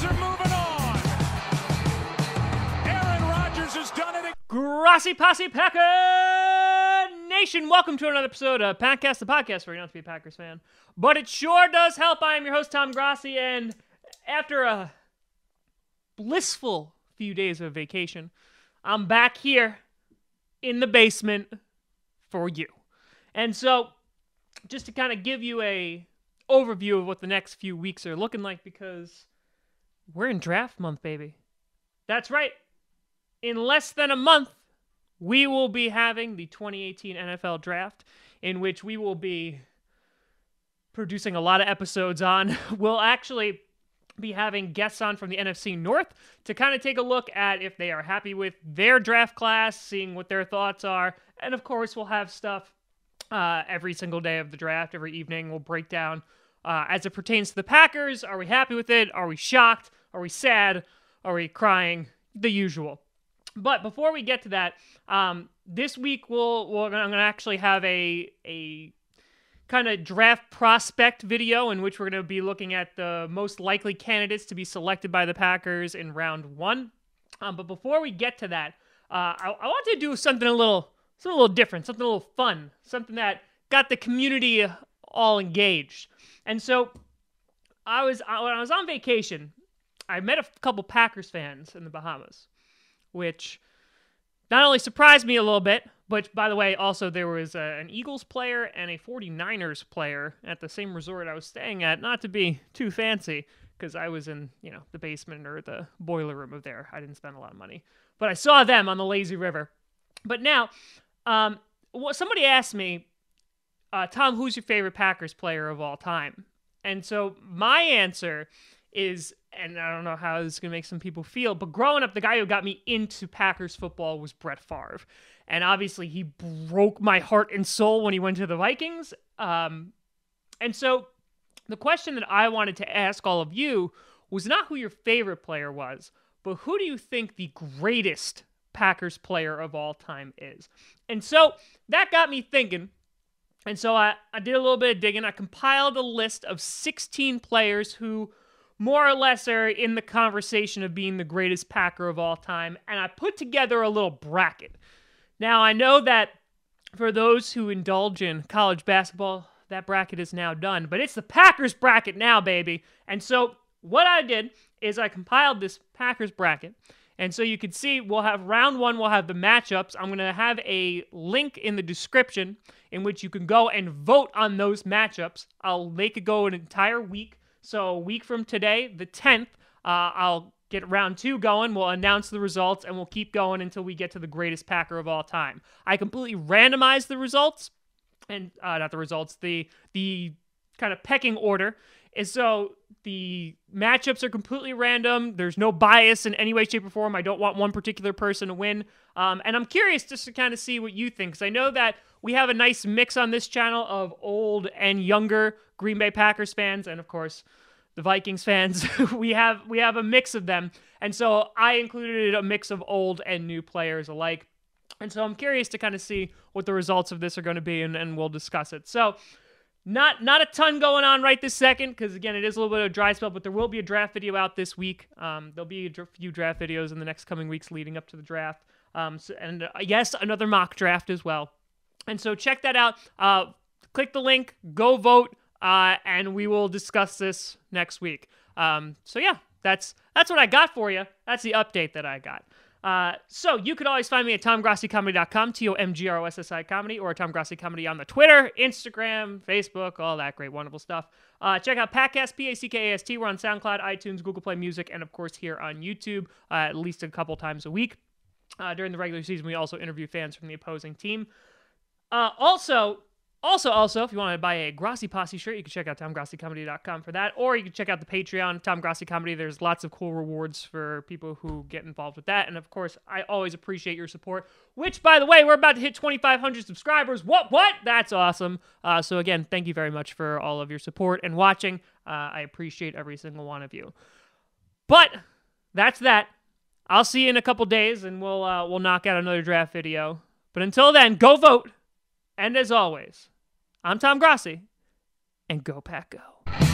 are moving on. Aaron Rodgers has done it. Grassy Posse Packer Nation, welcome to another episode of Packcast, the podcast where you don't have to be a Packers fan, but it sure does help. I am your host, Tom Grassi, and after a blissful few days of vacation, I'm back here in the basement for you. And so, just to kind of give you a overview of what the next few weeks are looking like, because we're in draft month, baby. That's right. In less than a month, we will be having the 2018 NFL Draft, in which we will be producing a lot of episodes on. We'll actually be having guests on from the NFC North to kind of take a look at if they are happy with their draft class, seeing what their thoughts are. And of course, we'll have stuff every single day of the draft. Every evening, we'll break down as it pertains to the Packers. Are we happy with it? Are we shocked? Are we sad? Are we crying? The usual. But before we get to that, this week I'm going to actually have a kind of draft prospect video in which we're going to be looking at the most likely candidates to be selected by the Packers in round one. But before we get to that, I want to do something a little different, something a little fun, something that got the community all engaged. And so when I was on vacation, I met a couple Packers fans in the Bahamas, which not only surprised me a little bit, but by the way, also there was an Eagles player and a 49ers player at the same resort I was staying at, not to be too fancy, because I was in, the basement or the boiler room of there. I didn't spend a lot of money. But I saw them on the lazy river. But now, somebody asked me, Tom, who's your favorite Packers player of all time? And so my answer is, and I don't know how this is going to make some people feel, but growing up, the guy who got me into Packers football was Brett Favre. And obviously, he broke my heart and soul when he went to the Vikings. And so the question that I wanted to ask all of you was not who your favorite player was, but who do you think the greatest Packers player of all time is? And so that got me thinking. And so I did a little bit of digging. I compiled a list of 16 players who more or less are in the conversation of being the greatest Packer of all time, and I put together a little bracket. Now, I know that for those who indulge in college basketball, that bracket is now done, but it's the Packers bracket now, baby. And so what I did is I compiled this Packers bracket, and so you can see we'll have round one, we'll have the matchups. I'm going to have a link in the description in which you can go and vote on those matchups. I'll make it go an entire week. So a week from today, the 10th, I'll get round two going. We'll announce the results, and we'll keep going until we get to the greatest Packer of all time. I completely randomized the results, and not the results, the kind of pecking order. And so the matchups are completely random. There's no bias in any way, shape, or form. I don't want one particular person to win. And I'm curious just to kind of see what you think, because I know that we have a nice mix on this channel of old and younger Green Bay Packers fans, and of course, the Vikings fans. we have a mix of them. And so I included a mix of old and new players alike. And so I'm curious to kind of see what the results of this are going to be, and we'll discuss it. So not a ton going on right this second, because again, it is a little bit of a dry spell, but there will be a draft video out this week. There'll be a few draft videos in the next coming weeks leading up to the draft. Yes, another mock draft as well. And so check that out. Click the link, go vote, and we will discuss this next week. So yeah, that's what I got for you. That's the update that I got. So you could always find me at TomGrassiComedy.com, TomGrossi Comedy, or Tom Grassi Comedy on the Twitter, Instagram, Facebook, all that great, wonderful stuff. Check out Packcast, Packast. We're on Soundcloud, iTunes, Google Play Music, and of course here on YouTube at least a couple times a week. During the regular season, we also interview fans from the opposing team. Also, if you want to buy a Grassi Posse shirt, you can check out TomGrassiComedy.com for that, or you can check out the Patreon, Tom Grassi Comedy. There's lots of cool rewards for people who get involved with that, and of course, I always appreciate your support, which, by the way, we're about to hit 2,500 subscribers. What? That's awesome. So again, thank you very much for all of your support and watching. I appreciate every single one of you. But that's that. I'll see you in a couple days, and we'll knock out another draft video. But until then, go vote. And as always, I'm Tom Grassi, and go Pack Go.